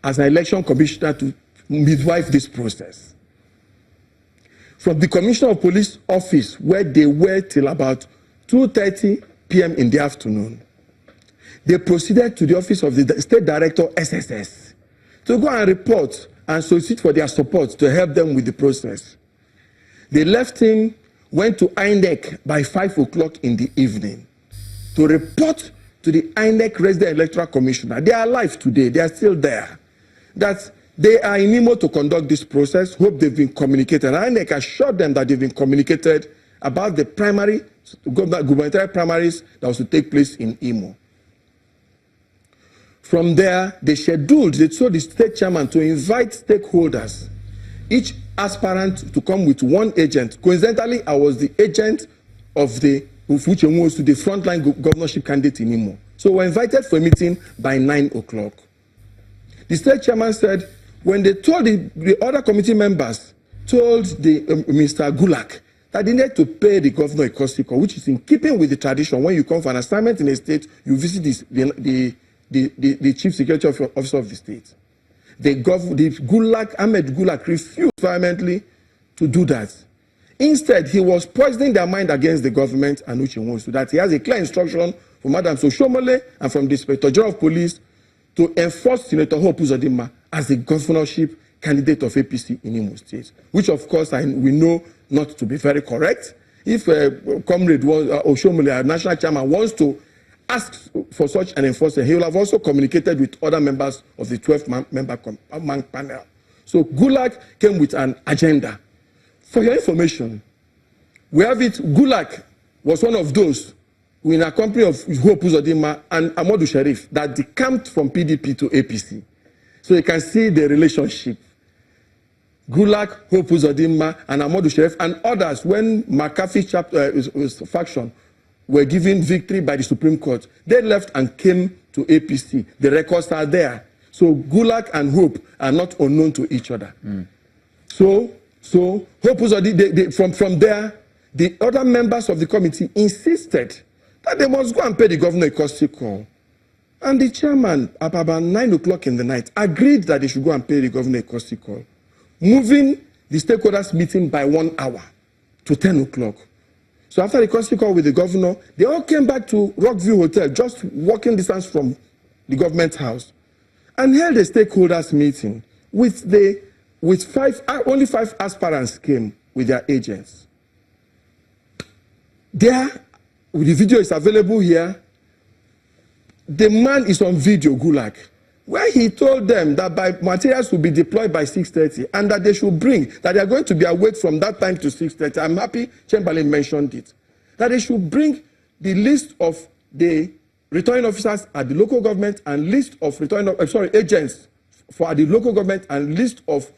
as an election commissioner to midwife this process. From the Commissioner of Police office, where they were till about 2:30 p.m. in the afternoon, they proceeded to the office of the State Director, SSS, to go and report and solicit for their support to help them with the process. They left him, went to INEC by 5 o'clock in the evening to report to the INEC Resident Electoral Commissioner. They are alive today. They are still there. That they are in Imo to conduct this process. Hope they've been communicated. INEC assured them that they've been communicated about the gubernatorial primaries that was to take place in Imo. From there, they told the state chairman to invite stakeholders, each aspirant to come with one agent. Coincidentally, I was the agent of the frontline governorship candidate in Imo. So we were invited for a meeting by 9 o'clock. The state chairman said, when they told the other committee members, told Mr. Gulak that they needed to pay the governor a costico, which is in keeping with the tradition. When you come for an assignment in a state, you visit the chief security officer of the state. Ahmed Gulak refused vehemently to do that. Instead, he was poisoning their mind against the government and Uche Nwosu, that he has a clear instruction from Madam Soshomole and from the Inspector General of Police to enforce Senator Hope Uzodinma as the governorship candidate of APC in Imo State, which of course we know not to be very correct. If Comrade Oshomole, our national chairman, wants to ask for such an enforcer, he will have also communicated with other members of the 12-member panel. So Gulak came with an agenda. For your information, we have it, Gulak was one of those who, in a company of Hope Uzodinma and Amadou Sharif, that decamped from PDP to APC. So you can see the relationship. Gulak, Hope Uzodinma, and Amadou Sharif, and others, when McAfee faction were given victory by the Supreme Court, they left and came to APC. The records are there. So Gulak and Hope are not unknown to each other. So Hope Uzodinma, from there, the other members of the committee insisted that they must go and pay the governor a costico. And the chairman, at about 9 o'clock in the night, agreed that they should go and pay the governor a costico, moving the stakeholders meeting by 1 hour to 10 o'clock. So after the costico with the governor, they all came back to Rockview Hotel, just walking distance from the government house, and held a stakeholders meeting only 5 aspirants came with their agents. The video is available here. The man is on video, Gulak, where he told them that materials will be deployed by 6:30 and that they should that they are going to be awake from that time to 6:30. I'm happy Chamberlain mentioned it. That they should bring the list of the returning officers at the local government and list of agents for the local government and list of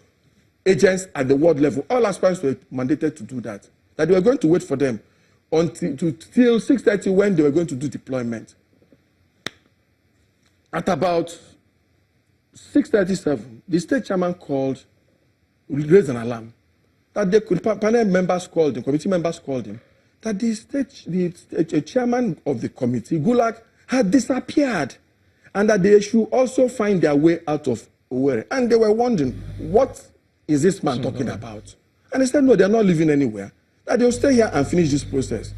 agents at the ward level. All aspirants were mandated to do that. That they were going to wait for them till 6:30 when they were going to do deployment. At about 6:37, the state chairman raised an alarm. That the panel members called him, committee members called him, that the chairman of the committee, Gulak, had disappeared, and that they should also find their way out of Owerri. And they were wondering, what is this man talking about? And he said, no, they're not leaving anywhere. That they'll stay here and finish this process.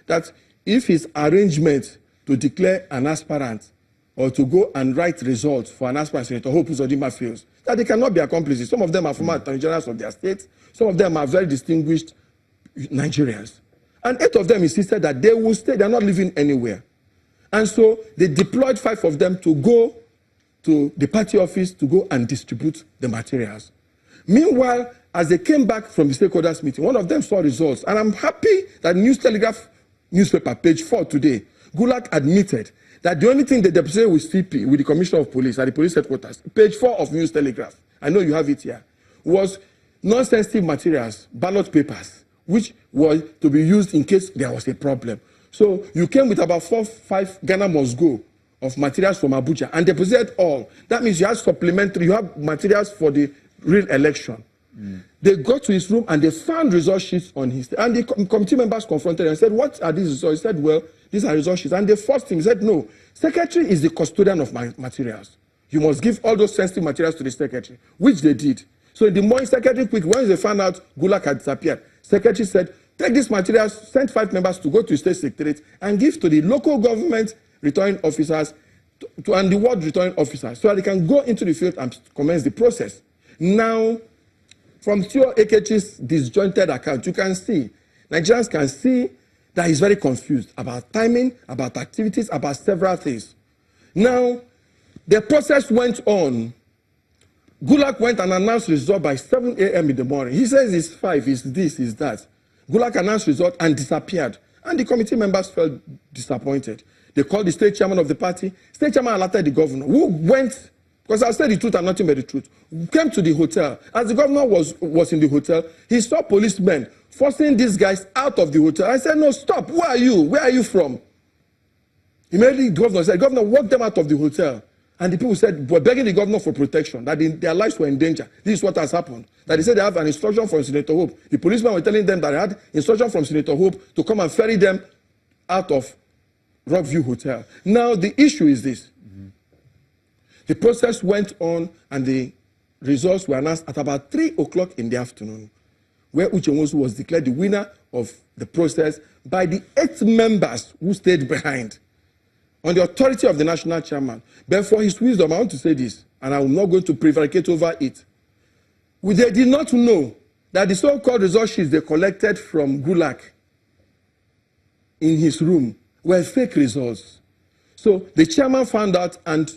That if his arrangement to declare an aspirant or to go and write results for an aspirant senator, Hope Uzodinma fails, that they cannot be accomplices. Some of them are former attorney generals of their states. Some of them are very distinguished Nigerians. And 8 of them insisted that they will stay. They're not leaving anywhere. And so they deployed 5 of them to go to the party office to go and distribute the materials. Meanwhile, as they came back from the stakeholders meeting, one of them saw results. And I'm happy that News Telegraph newspaper, page 4 today, Gulak admitted that the only thing they deposited with CP, with the Commissioner of Police at the police headquarters, page 4 of News Telegraph, I know you have it here, was non-sensitive materials, ballot papers, which were to be used in case there was a problem. So you came with about 4-5 Ghana must go of materials from Abuja and deposited all. That means you have supplementary, you have materials for the real election. They got to his room and they found result sheets on his, and the committee members confronted him and said, what are these results? He said, well, these are result sheets. And they forced him. He said, no, secretary is the custodian of my materials. you must give all those sensitive materials to the secretary, which they did. So in the morning, secretary quick, once they found out Gulak had disappeared, secretary said, take these materials, send 5 members to go to state secretariat and give to the local government returning officers and the ward returning officers so that they can go into the field and commence the process. Now, from Theo Ekechi's disjointed account, you can see, Nigerians can see that he's very confused about timing, about activities, about several things. Now, the process went on. Gulak went and announced result by 7 a.m. in the morning. He says it's 5, it's this, it's that. Gulak announced result and disappeared. And the committee members felt disappointed. They called the state chairman of the party. State chairman alerted the governor, who went, because I said the truth and nothing but the truth, came to the hotel. As the governor was in the hotel, he saw policemen forcing these guys out of the hotel. I said, no, stop. Who are you? Where are you from? Immediately, the governor said, governor, walk them out of the hotel. And the people said, we're begging the governor for protection, that their lives were in danger. This is what has happened. That they said they have an instruction from Senator Hope. The policemen were telling them that they had instruction from Senator Hope to come and ferry them out of Rockview Hotel. Now, the issue is this. The process went on, and the results were announced at about 3 o'clock in the afternoon, where Uche Nwosu was declared the winner of the process by the 8 members who stayed behind, on the authority of the national chairman. But for his wisdom, I want to say this, and I'm not going to prevaricate over it. They did not know that the so-called result sheets they collected from Gulak in his room were fake results. So the chairman found out and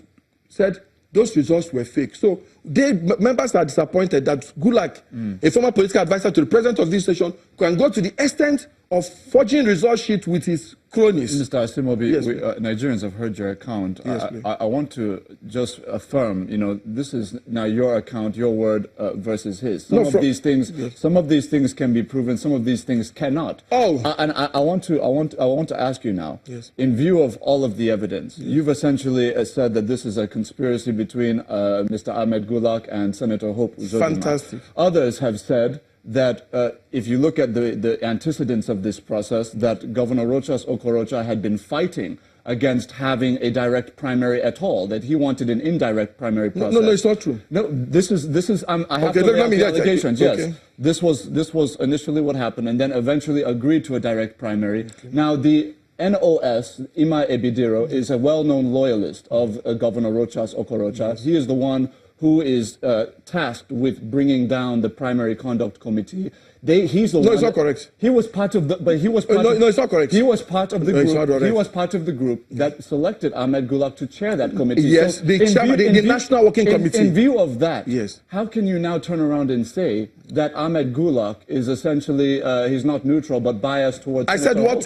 said those results were fake. So members are disappointed that Gulak, a former political advisor to the president of this station, can go to the extent of forging result sheet with his cronies. Mr. Asimobi, yes, Nigerians have heard your account. Yes, I want to just affirm, this is now your account, your word versus his. Some of these things can be proven. Some of these things cannot. Oh, and I want to ask you now. Yes. In view of all of the evidence, you've essentially said that this is a conspiracy between Mr. Ahmed Gulak and Senator Hope Uzodinma. Fantastic. Others have said that if you look at the antecedents of this process, that Governor Rochas Okorocha had been fighting against having a direct primary at all, that he wanted an indirect primary process. No, it's not true. No, this is I have to lay out the allegations. Okay. Yes, this was initially what happened, and then eventually agreed to a direct primary. Okay. Now the NOS, Ima Ebidiro, is a well-known loyalist of Governor Rochas Okorocha. Yes. He is the one who is tasked with bringing down the primary conduct committee. He's the one. No, it's not correct. He was part of the. But he was part. No, it's not correct. He was part of the group. He was part of the group that selected Ahmed Gulak to chair that committee. Yes, so the National Working Committee. In view of that, yes. How can you now turn around and say that Ahmed Gulak is essentially he's not neutral but biased towards? I said what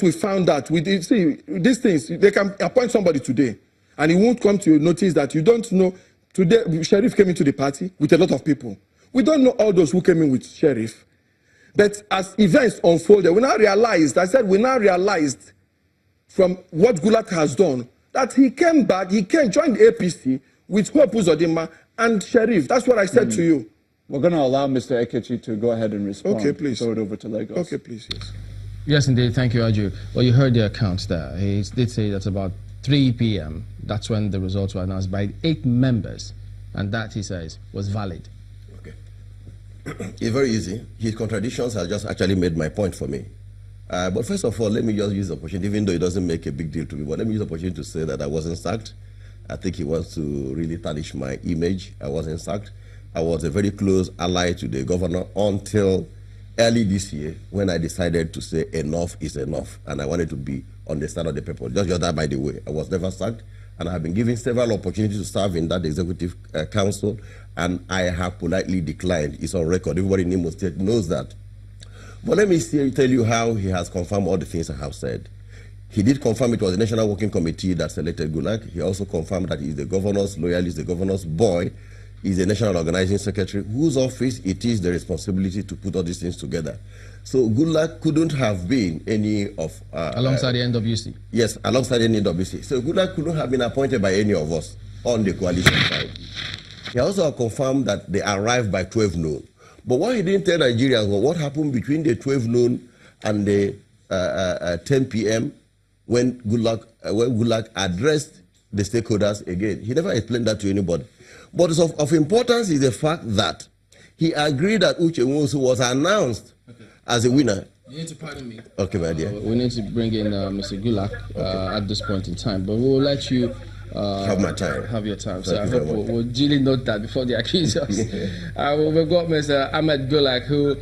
we found out. See, these things, they can appoint somebody today, and it won't come to your notice that you don't know. Today, Sheriff came into the party with a lot of people. We don't know all those who came in with Sheriff. But as events unfolded, we now realized from what Gulak has done, that he came back, he joined the APC with Hope Uzodinma and Sheriff. That's what I said to you. We're going to allow Mr. Ekechi to go ahead and respond. Okay, please. Throw it over to Lagos. Okay, please, yes. Yes, indeed. Thank you, Aju. Well, you heard the accounts there. He did say that's about 3 p.m. That's when the results were announced by 8 members. And that, he says, was valid. Okay. It's very easy. His contradictions have just actually made my point for me. But first of all, let me just use the opportunity, even though it doesn't make a big deal to me, but let me use the opportunity to say that I wasn't sacked. I think he wants to really tarnish my image. I wasn't sacked. I was a very close ally to the governor until early this year when I decided to say enough is enough. And I wanted to be on the side of the people. Just that, by the way. I was never sacked. And I have been given several opportunities to serve in that executive council, and I have politely declined. It's on record. Everybody in Imo State knows that. But let me tell you how he has confirmed all the things I have said. He did confirm it was the National Working Committee that selected Gulak. He also confirmed that he's the governor's loyalist, the governor's boy. He's the National Organizing Secretary, whose office it is the responsibility to put all these things together. So Gulak couldn't have been any of... alongside the NWC? Yes, alongside the NWC. So Gulak couldn't have been appointed by any of us on the coalition side. He also confirmed that they arrived by 12 noon. But what he didn't tell Nigerians was what happened between the 12 noon and the 10 p.m. when Gulak addressed the stakeholders again. He never explained that to anybody. But of importance is the fact that he agreed that Uche Nwosu was announced as a winner. You need to pardon me. Okay, my dear. We need to bring in Mr. Gulak at this point in time, but we'll let you have my time. Have your time. Thank So I you hope very much. we'll duly note that before they accuse us. We've got Mr. Ahmed Gulak, who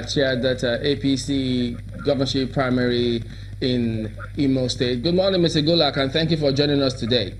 chaired that APC governorship primary in Imo State. Good morning, Mr. Gulak, and thank you for joining us today.